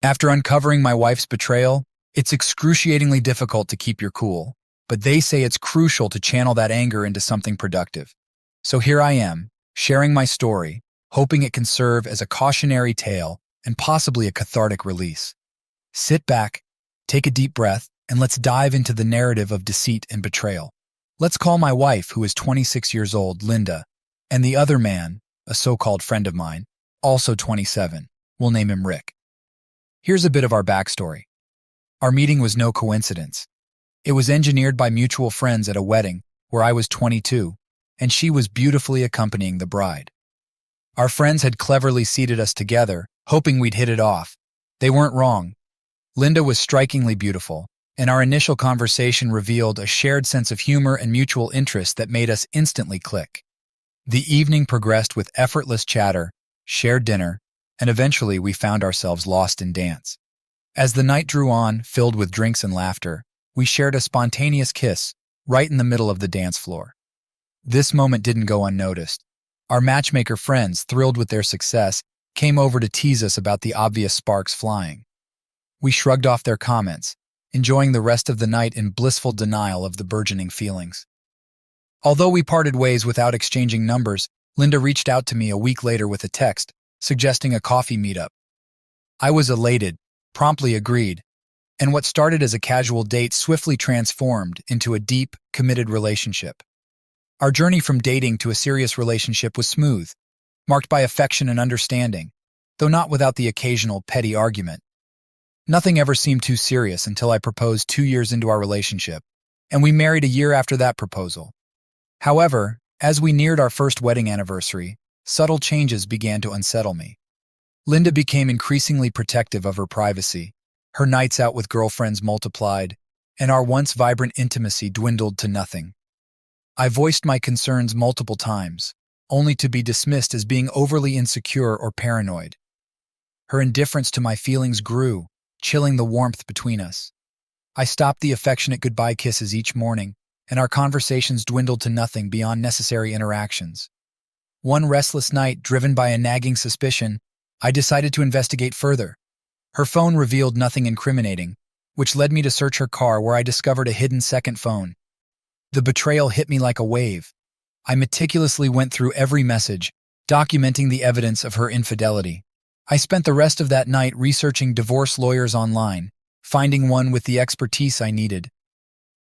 After uncovering my wife's betrayal, it's excruciatingly difficult to keep your cool, but they say it's crucial to channel that anger into something productive. So here I am, sharing my story, hoping it can serve as a cautionary tale and possibly a cathartic release. Sit back, take a deep breath, and let's dive into the narrative of deceit and betrayal. Let's call my wife, who is 26 years old, Linda, and the other man, a so-called friend of mine, also 27. We'll name him Rick. Here's a bit of our backstory. Our meeting was no coincidence. It was engineered by mutual friends at a wedding where I was 22, and she was beautifully accompanying the bride. Our friends had cleverly seated us together, hoping we'd hit it off. They weren't wrong. Linda was strikingly beautiful, and our initial conversation revealed a shared sense of humor and mutual interest that made us instantly click. The evening progressed with effortless chatter, shared dinner, and eventually we found ourselves lost in dance. As the night drew on, filled with drinks and laughter, we shared a spontaneous kiss right in the middle of the dance floor. This moment didn't go unnoticed. Our matchmaker friends, thrilled with their success, came over to tease us about the obvious sparks flying. We shrugged off their comments, enjoying the rest of the night in blissful denial of the burgeoning feelings. Although we parted ways without exchanging numbers, Linda reached out to me a week later with a text, suggesting a coffee meetup. I was elated, promptly agreed, and what started as a casual date swiftly transformed into a deep, committed relationship. Our journey from dating to a serious relationship was smooth, marked by affection and understanding, though not without the occasional petty argument. Nothing ever seemed too serious until I proposed 2 years into our relationship, and we married a year after that proposal. However, as we neared our first wedding anniversary, subtle changes began to unsettle me. Linda became increasingly protective of her privacy. Her nights out with girlfriends multiplied, and our once vibrant intimacy dwindled to nothing. I voiced my concerns multiple times, only to be dismissed as being overly insecure or paranoid. Her indifference to my feelings grew, chilling the warmth between us. I stopped the affectionate goodbye kisses each morning, and our conversations dwindled to nothing beyond necessary interactions. One restless night, driven by a nagging suspicion, I decided to investigate further. Her phone revealed nothing incriminating, which led me to search her car, where I discovered a hidden second phone. The betrayal hit me like a wave. I meticulously went through every message, documenting the evidence of her infidelity. I spent the rest of that night researching divorce lawyers online, finding one with the expertise I needed.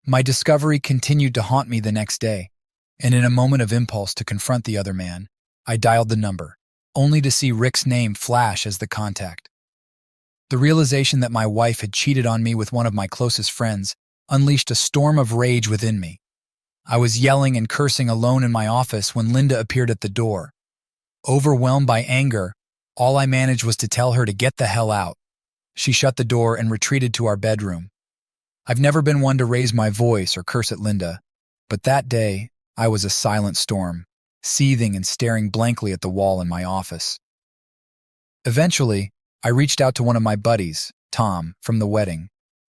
My discovery continued to haunt me the next day, and in a moment of impulse to confront the other man, I dialed the number, only to see Rick's name flash as the contact. The realization that my wife had cheated on me with one of my closest friends unleashed a storm of rage within me. I was yelling and cursing alone in my office when Linda appeared at the door. Overwhelmed by anger, all I managed was to tell her to get the hell out. She shut the door and retreated to our bedroom. I've never been one to raise my voice or curse at Linda, but that day, I was a silent storm, seething and staring blankly at the wall in my office. Eventually, I reached out to one of my buddies, Tom, from the wedding.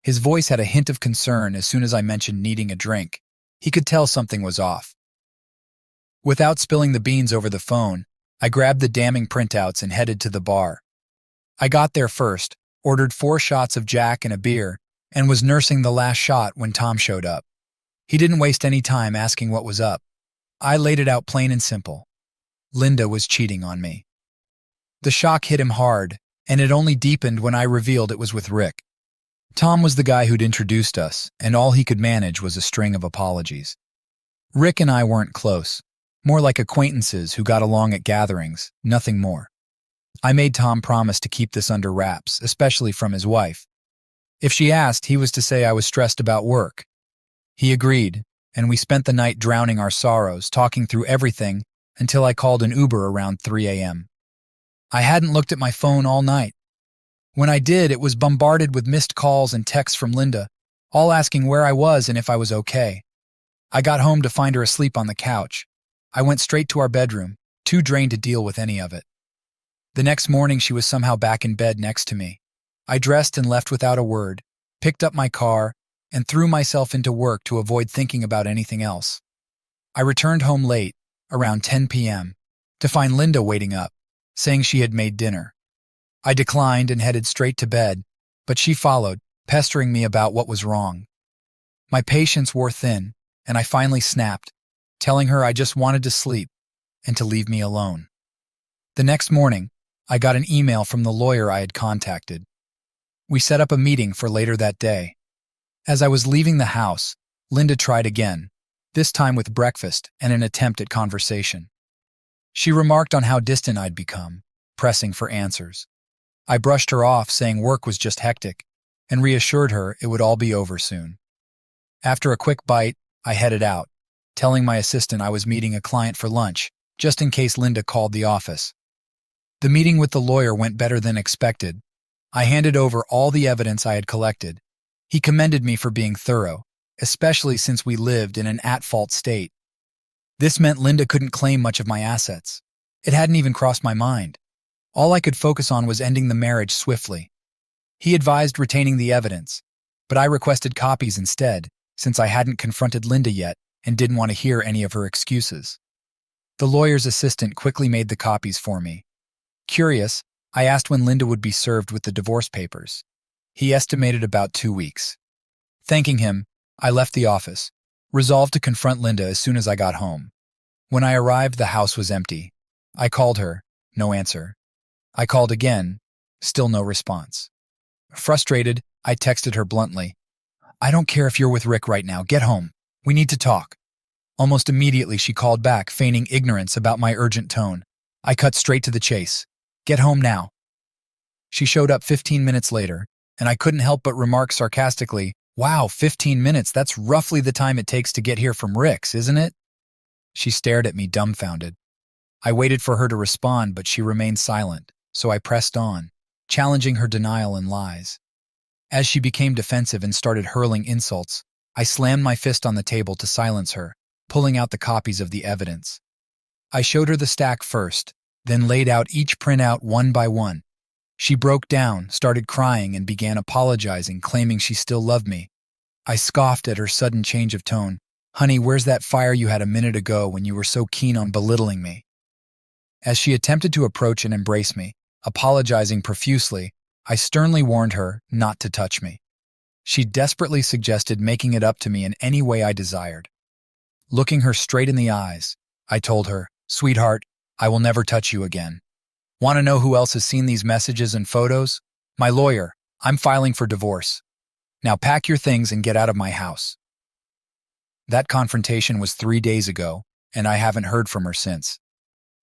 His voice had a hint of concern as soon as I mentioned needing a drink. He could tell something was off. Without spilling the beans over the phone, I grabbed the damning printouts and headed to the bar. I got there first, ordered 4 shots of Jack and a beer, and was nursing the last shot when Tom showed up. He didn't waste any time asking what was up. I laid it out plain and simple. Linda was cheating on me. The shock hit him hard, and it only deepened when I revealed it was with Rick. Tom was the guy who'd introduced us, and all he could manage was a string of apologies. Rick and I weren't close, more like acquaintances who got along at gatherings, nothing more. I made Tom promise to keep this under wraps, especially from his wife. If she asked, he was to say I was stressed about work. He agreed, and we spent the night drowning our sorrows, talking through everything until I called an Uber around 3 a.m. I hadn't looked at my phone all night. When I did, it was bombarded with missed calls and texts from Linda, all asking where I was and if I was okay. I got home to find her asleep on the couch. I went straight to our bedroom, too drained to deal with any of it. The next morning, she was somehow back in bed next to me. I dressed and left without a word, picked up my car, and threw myself into work to avoid thinking about anything else. I returned home late, around 10 p.m., to find Linda waiting up, saying she had made dinner. I declined and headed straight to bed, but she followed, pestering me about what was wrong. My patience wore thin, and I finally snapped, telling her I just wanted to sleep and to leave me alone. The next morning, I got an email from the lawyer I had contacted. We set up a meeting for later that day. As I was leaving the house, Linda tried again, this time with breakfast and an attempt at conversation. She remarked on how distant I'd become, pressing for answers. I brushed her off, saying work was just hectic, and reassured her it would all be over soon. After a quick bite, I headed out, telling my assistant I was meeting a client for lunch, just in case Linda called the office. The meeting with the lawyer went better than expected. I handed over all the evidence I had collected. He commended me for being thorough, especially since we lived in an at-fault state. This meant Linda couldn't claim much of my assets. It hadn't even crossed my mind. All I could focus on was ending the marriage swiftly. He advised retaining the evidence, but I requested copies instead, since I hadn't confronted Linda yet and didn't want to hear any of her excuses. The lawyer's assistant quickly made the copies for me. Curious, I asked when Linda would be served with the divorce papers. He estimated about 2 weeks. Thanking him, I left the office, resolved to confront Linda as soon as I got home. When I arrived, the house was empty. I called her, no answer. I called again, still no response. Frustrated, I texted her bluntly, "I don't care if you're with Rick right now, get home. We need to talk." Almost immediately she called back, feigning ignorance about my urgent tone. I cut straight to the chase. "Get home now." She showed up 15 minutes later, and I couldn't help but remark sarcastically, "Wow, 15 minutes, that's roughly the time it takes to get here from Rick's, isn't it?" She stared at me dumbfounded. I waited for her to respond, but she remained silent, so I pressed on, challenging her denial and lies. As she became defensive and started hurling insults, I slammed my fist on the table to silence her, pulling out the copies of the evidence. I showed her the stack first, then laid out each printout one by one. She broke down, started crying, and began apologizing, claiming she still loved me. I scoffed at her sudden change of tone. "Honey, where's that fire you had a minute ago when you were so keen on belittling me?" As she attempted to approach and embrace me, apologizing profusely, I sternly warned her not to touch me. She desperately suggested making it up to me in any way I desired. Looking her straight in the eyes, I told her, "Sweetheart, I will never touch you again. Want to know who else has seen these messages and photos? My lawyer. I'm filing for divorce. Now pack your things and get out of my house." That confrontation was 3 days ago, and I haven't heard from her since.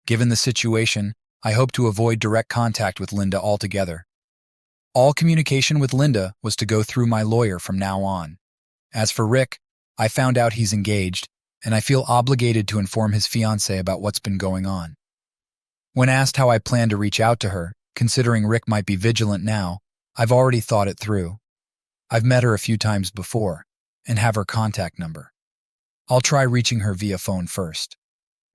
Given the situation, I hope to avoid direct contact with Linda altogether. All communication with Linda was to go through my lawyer from now on. As for Rick, I found out he's engaged, and I feel obligated to inform his fiancée about what's been going on. When asked how I plan to reach out to her, considering Rick might be vigilant now, I've already thought it through. I've met her a few times before, and have her contact number. I'll try reaching her via phone first.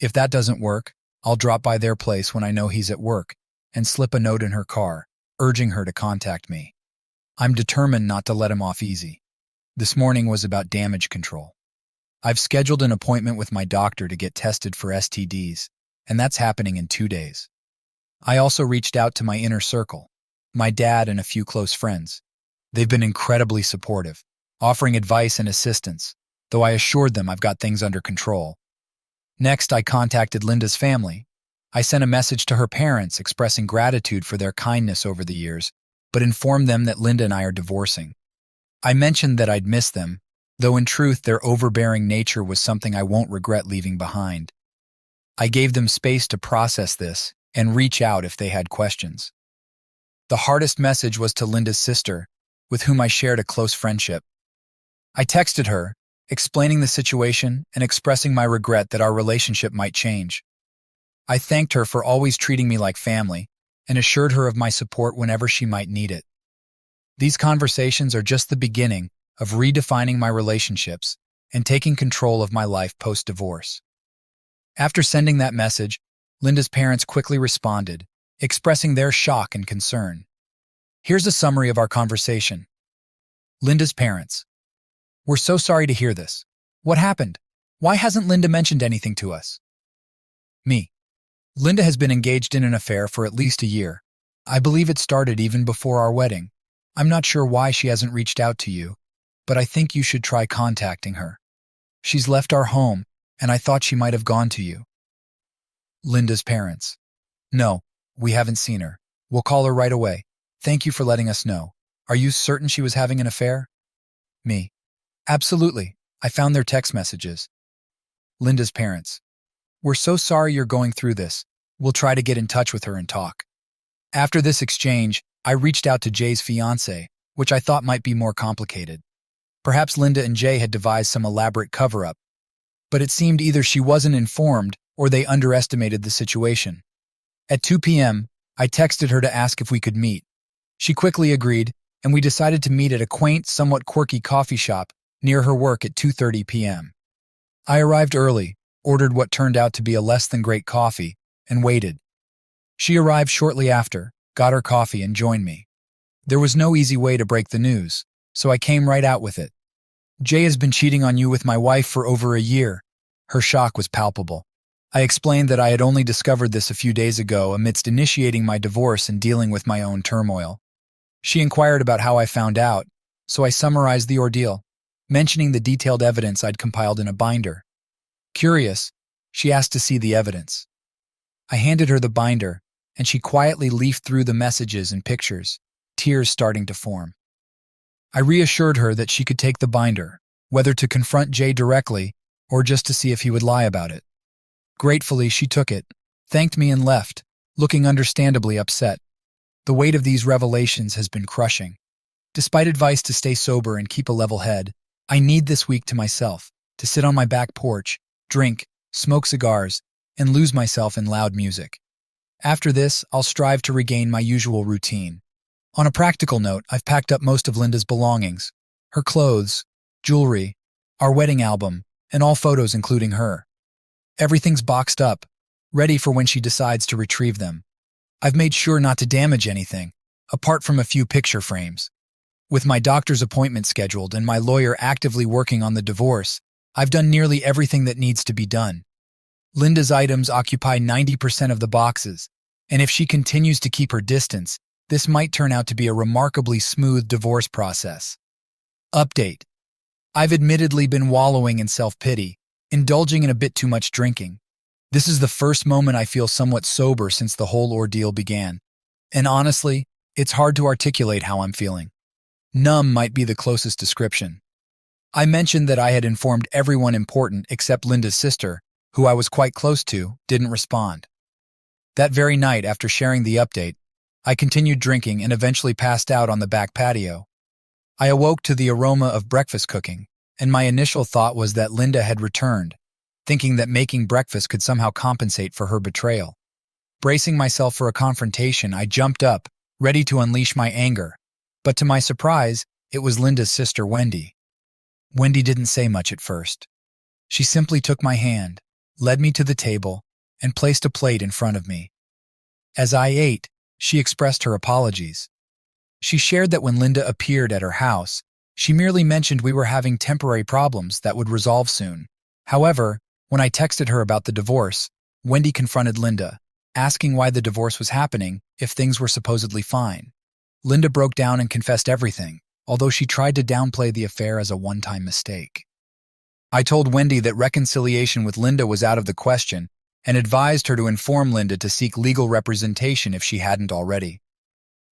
If that doesn't work, I'll drop by their place when I know he's at work and slip a note in her car, urging her to contact me. I'm determined not to let him off easy. This morning was about damage control. I've scheduled an appointment with my doctor to get tested for STDs, and that's happening in 2 days. I also reached out to my inner circle, my dad and a few close friends. They've been incredibly supportive, offering advice and assistance, though I assured them I've got things under control. Next, I contacted Linda's family. I sent a message to her parents expressing gratitude for their kindness over the years, but informed them that Linda and I are divorcing. I mentioned that I'd miss them, though in truth their overbearing nature was something I won't regret leaving behind. I gave them space to process this and reach out if they had questions. The hardest message was to Linda's sister, with whom I shared a close friendship. I texted her, explaining the situation and expressing my regret that our relationship might change. I thanked her for always treating me like family and assured her of my support whenever she might need it. These conversations are just the beginning of redefining my relationships and taking control of my life post-divorce. After sending that message, Linda's parents quickly responded, expressing their shock and concern. Here's a summary of our conversation. Linda's parents: "We're so sorry to hear this. What happened? Why hasn't Linda mentioned anything to us?" Me: "Linda has been engaged in an affair for at least a year. I believe it started even before our wedding. I'm not sure why she hasn't reached out to you, but I think you should try contacting her. She's left our home, and I thought she might have gone to you. Linda's parents. No, we haven't seen her. We'll call her right away. Thank you for letting us know. Are you certain she was having an affair? Me. Absolutely. I found their text messages. Linda's parents. We're so sorry you're going through this. We'll try to get in touch with her and talk. After this exchange, I reached out to Jay's fiancé, which I thought might be more complicated. Perhaps Linda and Jay had devised some elaborate cover-up, but it seemed either she wasn't informed or they underestimated the situation. At 2 p.m., I texted her to ask if we could meet. She quickly agreed, and we decided to meet at a quaint, somewhat quirky coffee shop near her work at 2:30 p.m. I arrived early, ordered what turned out to be a less-than-great coffee, and waited. She arrived shortly after, got her coffee, and joined me. There was no easy way to break the news, so I came right out with it. Jay has been cheating on you with my wife for over a year. Her shock was palpable. I explained that I had only discovered this a few days ago amidst initiating my divorce and dealing with my own turmoil. She inquired about how I found out, so I summarized the ordeal, mentioning the detailed evidence I'd compiled in a binder. Curious, she asked to see the evidence. I handed her the binder, and she quietly leafed through the messages and pictures, tears starting to form. I reassured her that she could take the binder, whether to confront Jay directly or just to see if he would lie about it. Gratefully, she took it, thanked me, and left, looking understandably upset. The weight of these revelations has been crushing. Despite advice to stay sober and keep a level head, I need this week to myself, to sit on my back porch, drink, smoke cigars, and lose myself in loud music. After this, I'll strive to regain my usual routine. On a practical note, I've packed up most of Linda's belongings, her clothes, jewelry, our wedding album, and all photos including her. Everything's boxed up, ready for when she decides to retrieve them. I've made sure not to damage anything, apart from a few picture frames. With my doctor's appointment scheduled and my lawyer actively working on the divorce, I've done nearly everything that needs to be done. Linda's items occupy 90% of the boxes, and if she continues to keep her distance, this might turn out to be a remarkably smooth divorce process. Update. I've admittedly been wallowing in self-pity, indulging in a bit too much drinking. This is the first moment I feel somewhat sober since the whole ordeal began. And honestly, it's hard to articulate how I'm feeling. Numb might be the closest description. I mentioned that I had informed everyone important except Linda's sister, who I was quite close to, didn't respond. That very night, after sharing the update, I continued drinking and eventually passed out on the back patio. I awoke to the aroma of breakfast cooking, and my initial thought was that Linda had returned, thinking that making breakfast could somehow compensate for her betrayal. Bracing myself for a confrontation, I jumped up, ready to unleash my anger. But to my surprise, it was Linda's sister, Wendy. Wendy didn't say much at first. She simply took my hand, led me to the table, and placed a plate in front of me. As I ate, she expressed her apologies. She shared that when Linda appeared at her house, she merely mentioned we were having temporary problems that would resolve soon. However, when I texted her about the divorce, Wendy confronted Linda, asking why the divorce was happening if things were supposedly fine. Linda broke down and confessed everything, although she tried to downplay the affair as a one-time mistake. I told Wendy that reconciliation with Linda was out of the question and advised her to inform Linda to seek legal representation if she hadn't already.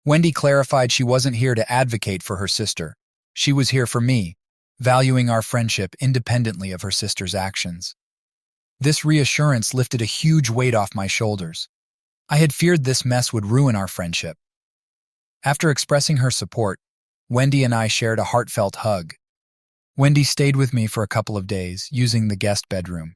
Wendy clarified she wasn't here to advocate for her sister. She was here for me, valuing our friendship independently of her sister's actions. This reassurance lifted a huge weight off my shoulders. I had feared this mess would ruin our friendship. After expressing her support, Wendy and I shared a heartfelt hug. Wendy stayed with me for a couple of days, using the guest bedroom.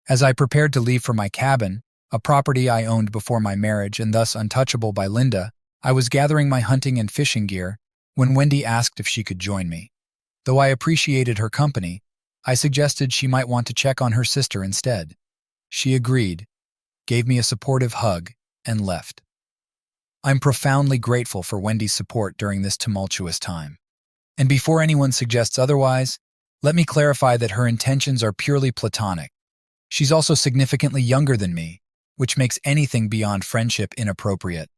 As I prepared to leave for my cabin, a property I owned before my marriage and thus untouchable by Linda, I was gathering my hunting and fishing gear when Wendy asked if she could join me. Though I appreciated her company, I suggested she might want to check on her sister instead. She agreed, gave me a supportive hug, and left. I'm profoundly grateful for Wendy's support during this tumultuous time. And before anyone suggests otherwise, let me clarify that her intentions are purely platonic. She's also significantly younger than me, which makes anything beyond friendship inappropriate.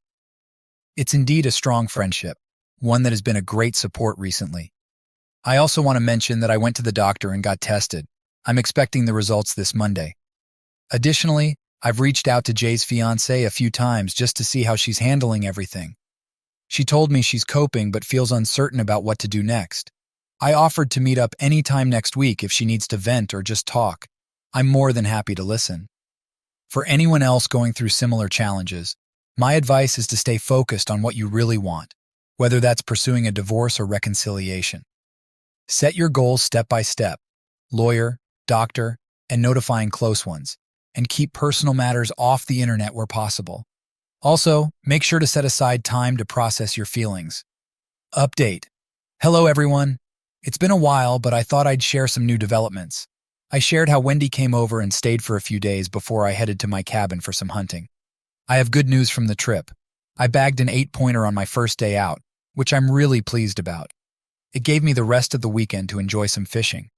It's indeed a strong friendship, one that has been a great support recently. I also want to mention that I went to the doctor and got tested. I'm expecting the results this Monday. Additionally, I've reached out to Jay's fiancée a few times just to see how she's handling everything. She told me she's coping but feels uncertain about what to do next. I offered to meet up anytime next week if she needs to vent or just talk. I'm more than happy to listen. For anyone else going through similar challenges, my advice is to stay focused on what you really want, whether that's pursuing a divorce or reconciliation. Set your goals step by step, lawyer, doctor, and notifying close ones, and keep personal matters off the internet where possible. Also, make sure to set aside time to process your feelings. Update. Hello everyone. It's been a while, but I thought I'd share some new developments. I shared how Wendy came over and stayed for a few days before I headed to my cabin for some hunting. I have good news from the trip. I bagged an 8-pointer on my first day out, which I'm really pleased about. It gave me the rest of the weekend to enjoy some fishing.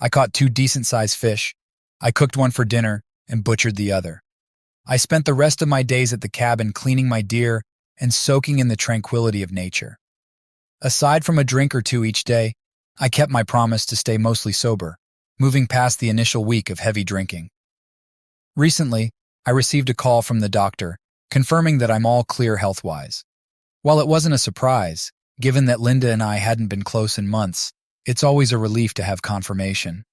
I caught 2 decent-sized fish. I cooked one for dinner and butchered the other. I spent the rest of my days at the cabin cleaning my deer and soaking in the tranquility of nature. Aside from a drink or two each day, I kept my promise to stay mostly sober, moving past the initial week of heavy drinking. Recently, I received a call from the doctor confirming that I'm all clear health-wise. While it wasn't a surprise, given that Linda and I hadn't been close in months, it's always a relief to have confirmation.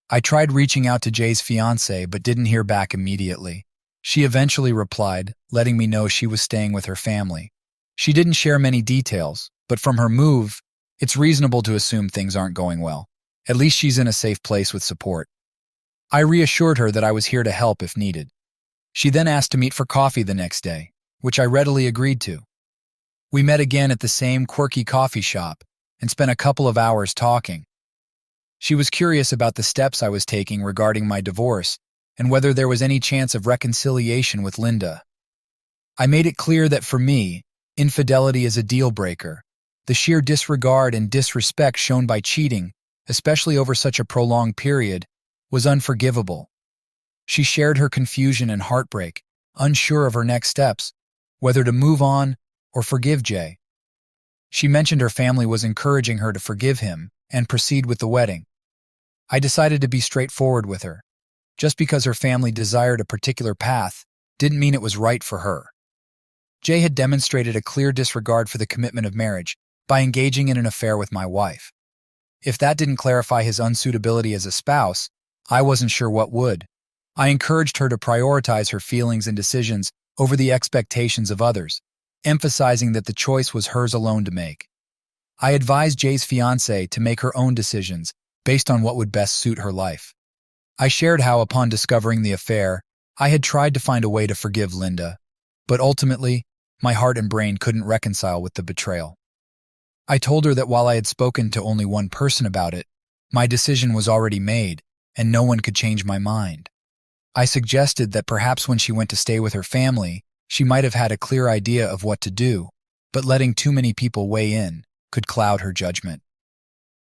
I tried reaching out to Jay's fiancée but didn't hear back immediately. She eventually replied, letting me know she was staying with her family. She didn't share many details, but from her move, it's reasonable to assume things aren't going well. At least she's in a safe place with support. I reassured her that I was here to help if needed. She then asked to meet for coffee the next day, which I readily agreed to. We met again at the same quirky coffee shop and spent a couple of hours talking. She was curious about the steps I was taking regarding my divorce and whether there was any chance of reconciliation with Linda. I made it clear that for me, infidelity is a deal breaker. The sheer disregard and disrespect shown by cheating, especially over such a prolonged period, was unforgivable. She shared her confusion and heartbreak, unsure of her next steps, whether to move on or forgive Jay. She mentioned her family was encouraging her to forgive him and proceed with the wedding. I decided to be straightforward with her. Just because her family desired a particular path didn't mean it was right for her. Jay had demonstrated a clear disregard for the commitment of marriage by engaging in an affair with my wife. If that didn't clarify his unsuitability as a spouse, I wasn't sure what would. I encouraged her to prioritize her feelings and decisions over the expectations of others, emphasizing that the choice was hers alone to make. I advised Jay's fiancée to make her own decisions based on what would best suit her life. I shared how, upon discovering the affair, I had tried to find a way to forgive Linda, but ultimately, my heart and brain couldn't reconcile with the betrayal. I told her that while I had spoken to only one person about it, my decision was already made, and no one could change my mind. I suggested that perhaps when she went to stay with her family, she might have had a clear idea of what to do, but letting too many people weigh in could cloud her judgment.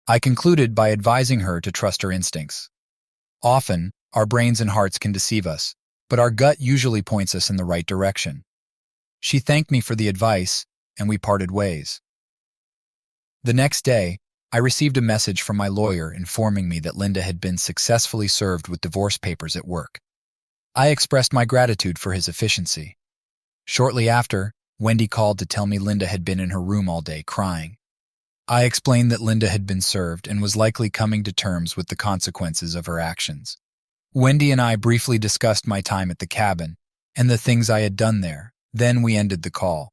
I concluded by advising her to trust her instincts. Often, our brains and hearts can deceive us, but our gut usually points us in the right direction. She thanked me for the advice, and we parted ways. The next day, I received a message from my lawyer informing me that Linda had been successfully served with divorce papers at work. I expressed my gratitude for his efficiency. Shortly after, Wendy called to tell me Linda had been in her room all day crying. I explained that Linda had been served and was likely coming to terms with the consequences of her actions. Wendy and I briefly discussed my time at the cabin and the things I had done there. Then we ended the call.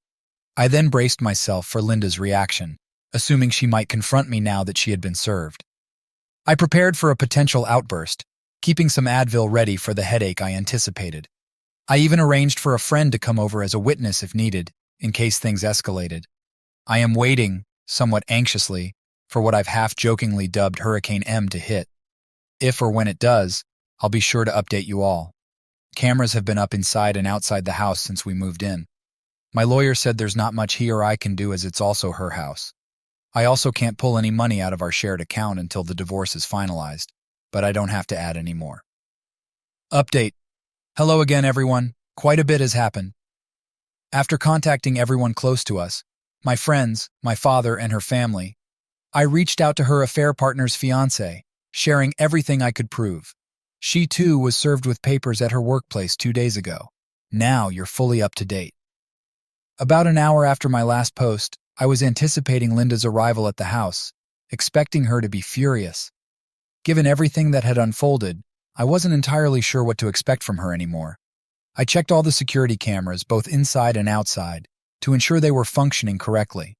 I then braced myself for Linda's reaction, assuming she might confront me now that she had been served. I prepared for a potential outburst, keeping some Advil ready for the headache I anticipated. I even arranged for a friend to come over as a witness if needed, in case things escalated. I am waiting, somewhat anxiously, for what I've half-jokingly dubbed Hurricane M to hit. If or when it does, I'll be sure to update you all. Cameras have been up inside and outside the house since we moved in. My lawyer said there's not much he or I can do as it's also her house. I also can't pull any money out of our shared account until the divorce is finalized, but I don't have to add any more. Update. Hello again, everyone. Quite a bit has happened. After contacting everyone close to us, my friends, my father, and her family, I reached out to her affair partner's fiancé, sharing everything I could prove. She too was served with papers at her workplace 2 days ago. Now you're fully up to date. About an hour after my last post, I was anticipating Linda's arrival at the house, expecting her to be furious. Given everything that had unfolded, I wasn't entirely sure what to expect from her anymore. I checked all the security cameras, both inside and outside, to ensure they were functioning correctly.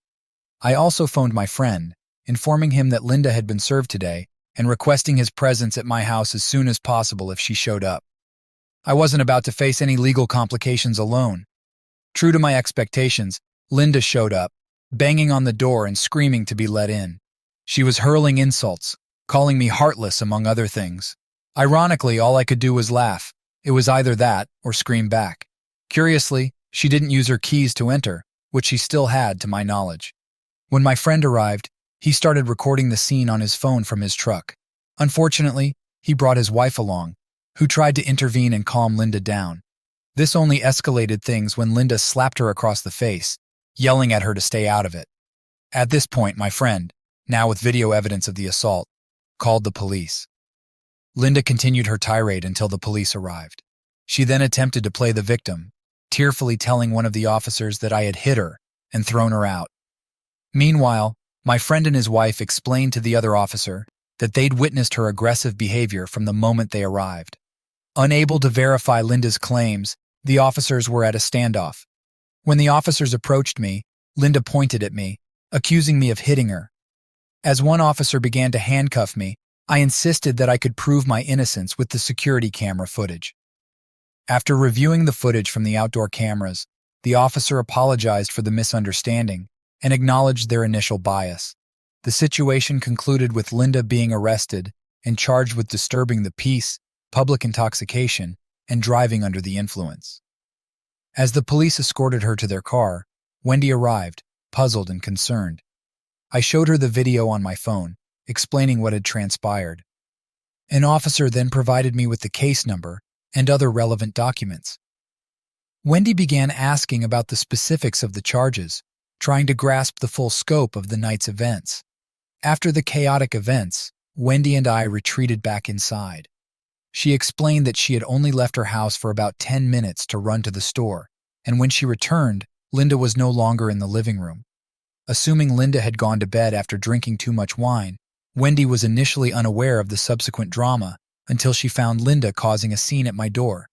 I also phoned my friend, informing him that Linda had been served today and requesting his presence at my house as soon as possible if she showed up. I wasn't about to face any legal complications alone. True to my expectations, Linda showed up, banging on the door and screaming to be let in. She was hurling insults, calling me heartless among other things. Ironically, all I could do was laugh. It was either that or scream back. Curiously, she didn't use her keys to enter, which she still had to my knowledge. When my friend arrived, he started recording the scene on his phone from his truck. Unfortunately, he brought his wife along, who tried to intervene and calm Linda down. This only escalated things when Linda slapped her across the face, yelling at her to stay out of it. At this point, my friend, now with video evidence of the assault, called the police. Linda continued her tirade until the police arrived. She then attempted to play the victim, tearfully telling one of the officers that I had hit her and thrown her out. Meanwhile, my friend and his wife explained to the other officer that they'd witnessed her aggressive behavior from the moment they arrived. Unable to verify Linda's claims, the officers were at a standoff. When the officers approached me, Linda pointed at me, accusing me of hitting her. As one officer began to handcuff me, I insisted that I could prove my innocence with the security camera footage. After reviewing the footage from the outdoor cameras, the officer apologized for the misunderstanding and acknowledged their initial bias. The situation concluded with Linda being arrested and charged with disturbing the peace, public intoxication, and driving under the influence. As the police escorted her to their car, Wendy arrived, puzzled and concerned. I showed her the video on my phone, explaining what had transpired. An officer then provided me with the case number and other relevant documents. Wendy began asking about the specifics of the charges, trying to grasp the full scope of the night's events. After the chaotic events, Wendy and I retreated back inside. She explained that she had only left her house for about 10 minutes to run to the store, and when she returned, Linda was no longer in the living room. Assuming Linda had gone to bed after drinking too much wine, Wendy was initially unaware of the subsequent drama until she found Linda causing a scene at my door.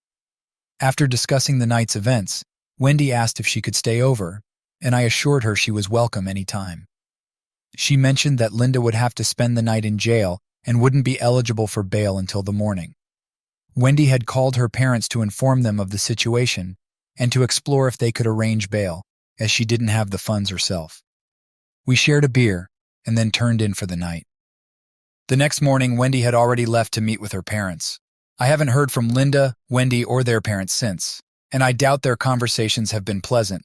After discussing the night's events, Wendy asked if she could stay over, and I assured her she was welcome anytime. She mentioned that Linda would have to spend the night in jail and wouldn't be eligible for bail until the morning. Wendy had called her parents to inform them of the situation and to explore if they could arrange bail, as she didn't have the funds herself. We shared a beer and then turned in for the night. The next morning, Wendy had already left to meet with her parents. I haven't heard from Linda, Wendy, or their parents since, and I doubt their conversations have been pleasant.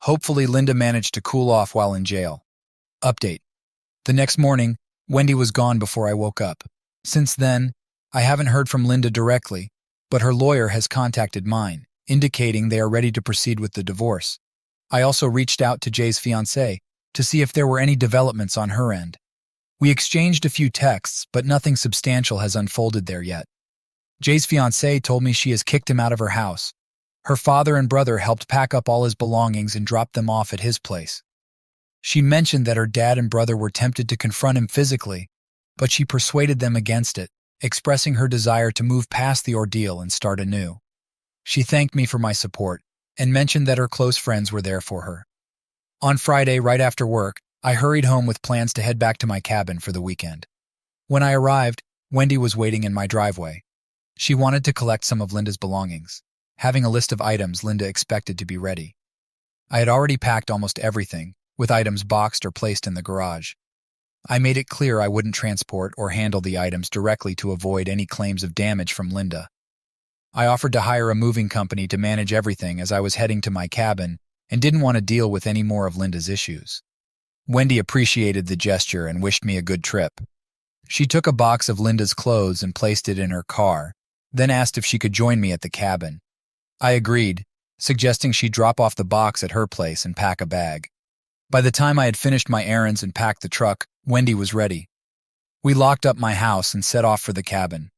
Hopefully, Linda managed to cool off while in jail. Update. The next morning, Wendy was gone before I woke up. Since then, I haven't heard from Linda directly, but her lawyer has contacted mine, indicating they are ready to proceed with the divorce. I also reached out to Jay's fiancée to see if there were any developments on her end. We exchanged a few texts, but nothing substantial has unfolded there yet. Jay's fiancée told me she has kicked him out of her house. Her father and brother helped pack up all his belongings and drop them off at his place. She mentioned that her dad and brother were tempted to confront him physically, but she persuaded them against it, expressing her desire to move past the ordeal and start anew. She thanked me for my support and mentioned that her close friends were there for her. On Friday, right after work, I hurried home with plans to head back to my cabin for the weekend. When I arrived, Wendy was waiting in my driveway. She wanted to collect some of Linda's belongings, having a list of items Linda expected to be ready. I had already packed almost everything, with items boxed or placed in the garage. I made it clear I wouldn't transport or handle the items directly to avoid any claims of damage from Linda. I offered to hire a moving company to manage everything as I was heading to my cabin and didn't want to deal with any more of Linda's issues. Wendy appreciated the gesture and wished me a good trip. She took a box of Linda's clothes and placed it in her car, then asked if she could join me at the cabin. I agreed, suggesting she drop off the box at her place and pack a bag. By the time I had finished my errands and packed the truck, Wendy was ready. We locked up my house and set off for the cabin.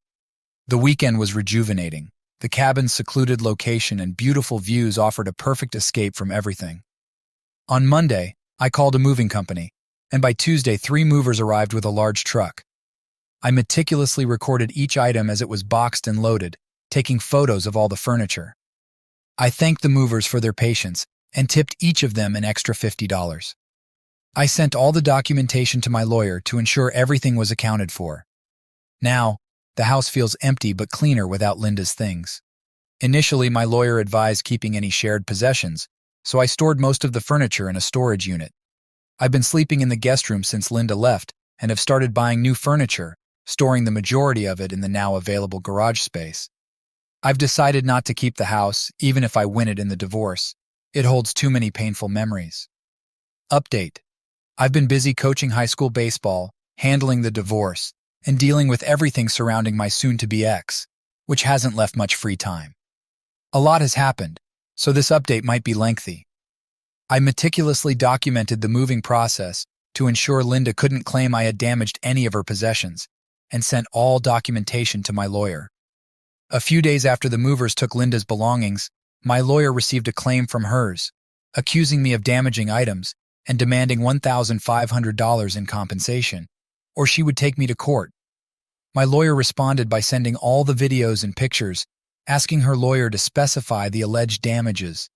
The weekend was rejuvenating. The cabin's secluded location and beautiful views offered a perfect escape from everything. On Monday, I called a moving company, and by Tuesday 3 movers arrived with a large truck. I meticulously recorded each item as it was boxed and loaded, taking photos of all the furniture. I thanked the movers for their patience and tipped each of them an extra $50. I sent all the documentation to my lawyer to ensure everything was accounted for. Now, the house feels empty but cleaner without Linda's things. Initially, my lawyer advised keeping any shared possessions, so I stored most of the furniture in a storage unit. I've been sleeping in the guest room since Linda left and have started buying new furniture, storing the majority of it in the now available garage space. I've decided not to keep the house, even if I win it in the divorce. It holds too many painful memories. Update. I've been busy coaching high school baseball, handling the divorce, and dealing with everything surrounding my soon-to-be ex, which hasn't left much free time. A lot has happened, so this update might be lengthy. I meticulously documented the moving process to ensure Linda couldn't claim I had damaged any of her possessions, and sent all documentation to my lawyer. A few days after the movers took Linda's belongings, my lawyer received a claim from hers, accusing me of damaging items and demanding $1,500 in compensation, or she would take me to court. My lawyer responded by sending all the videos and pictures, asking her lawyer to specify the alleged damages.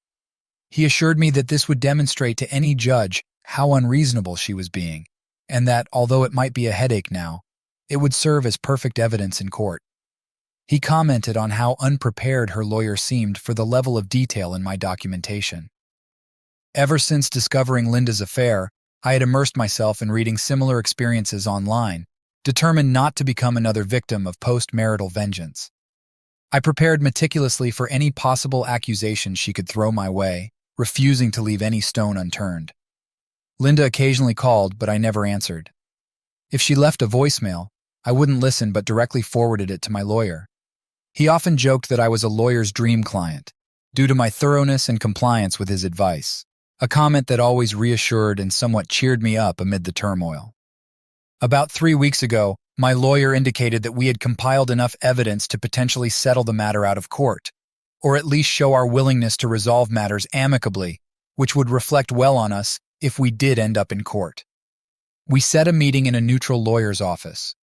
He assured me that this would demonstrate to any judge how unreasonable she was being, and that, although it might be a headache now, it would serve as perfect evidence in court. He commented on how unprepared her lawyer seemed for the level of detail in my documentation. Ever since discovering Linda's affair, I had immersed myself in reading similar experiences online, determined not to become another victim of post-marital vengeance. I prepared meticulously for any possible accusation she could throw my way, refusing to leave any stone unturned. Linda occasionally called, but I never answered. If she left a voicemail, I wouldn't listen but directly forwarded it to my lawyer. He often joked that I was a lawyer's dream client, due to my thoroughness and compliance with his advice, a comment that always reassured and somewhat cheered me up amid the turmoil. About 3 weeks ago, my lawyer indicated that we had compiled enough evidence to potentially settle the matter out of court, or at least show our willingness to resolve matters amicably, which would reflect well on us if we did end up in court. We set a meeting in a neutral lawyer's office.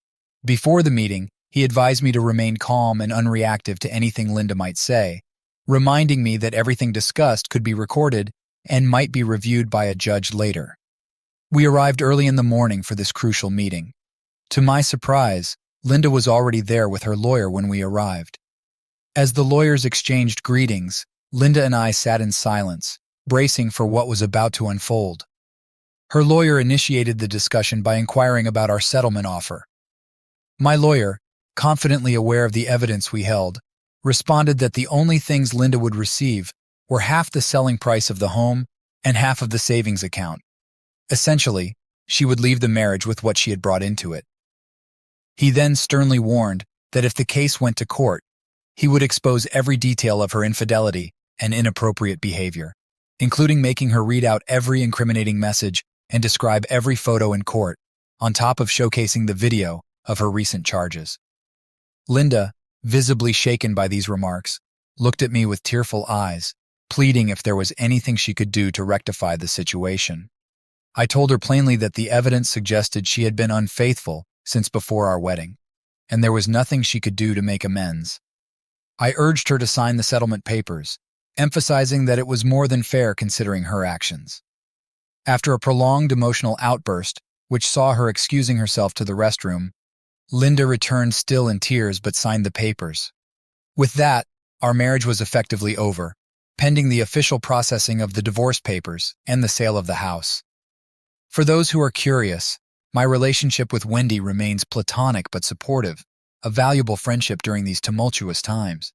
Before the meeting, he advised me to remain calm and unreactive to anything Linda might say, reminding me that everything discussed could be recorded and might be reviewed by a judge later. We arrived early in the morning for this crucial meeting. To my surprise, Linda was already there with her lawyer when we arrived. As the lawyers exchanged greetings, Linda and I sat in silence, bracing for what was about to unfold. Her lawyer initiated the discussion by inquiring about our settlement offer. My lawyer, confidently aware of the evidence we held, responded that the only things Linda would receive were half the selling price of the home and half of the savings account. Essentially, she would leave the marriage with what she had brought into it. He then sternly warned that if the case went to court, he would expose every detail of her infidelity and inappropriate behavior, including making her read out every incriminating message and describe every photo in court, on top of showcasing the video of her recent charges. Linda, visibly shaken by these remarks, looked at me with tearful eyes, pleading if there was anything she could do to rectify the situation. I told her plainly that the evidence suggested she had been unfaithful since before our wedding, and there was nothing she could do to make amends. I urged her to sign the settlement papers, emphasizing that it was more than fair considering her actions. After a prolonged emotional outburst, which saw her excusing herself to the restroom, Linda returned still in tears but signed the papers. With that, our marriage was effectively over, pending the official processing of the divorce papers and the sale of the house. For those who are curious, my relationship with Wendy remains platonic but supportive, a valuable friendship during these tumultuous times.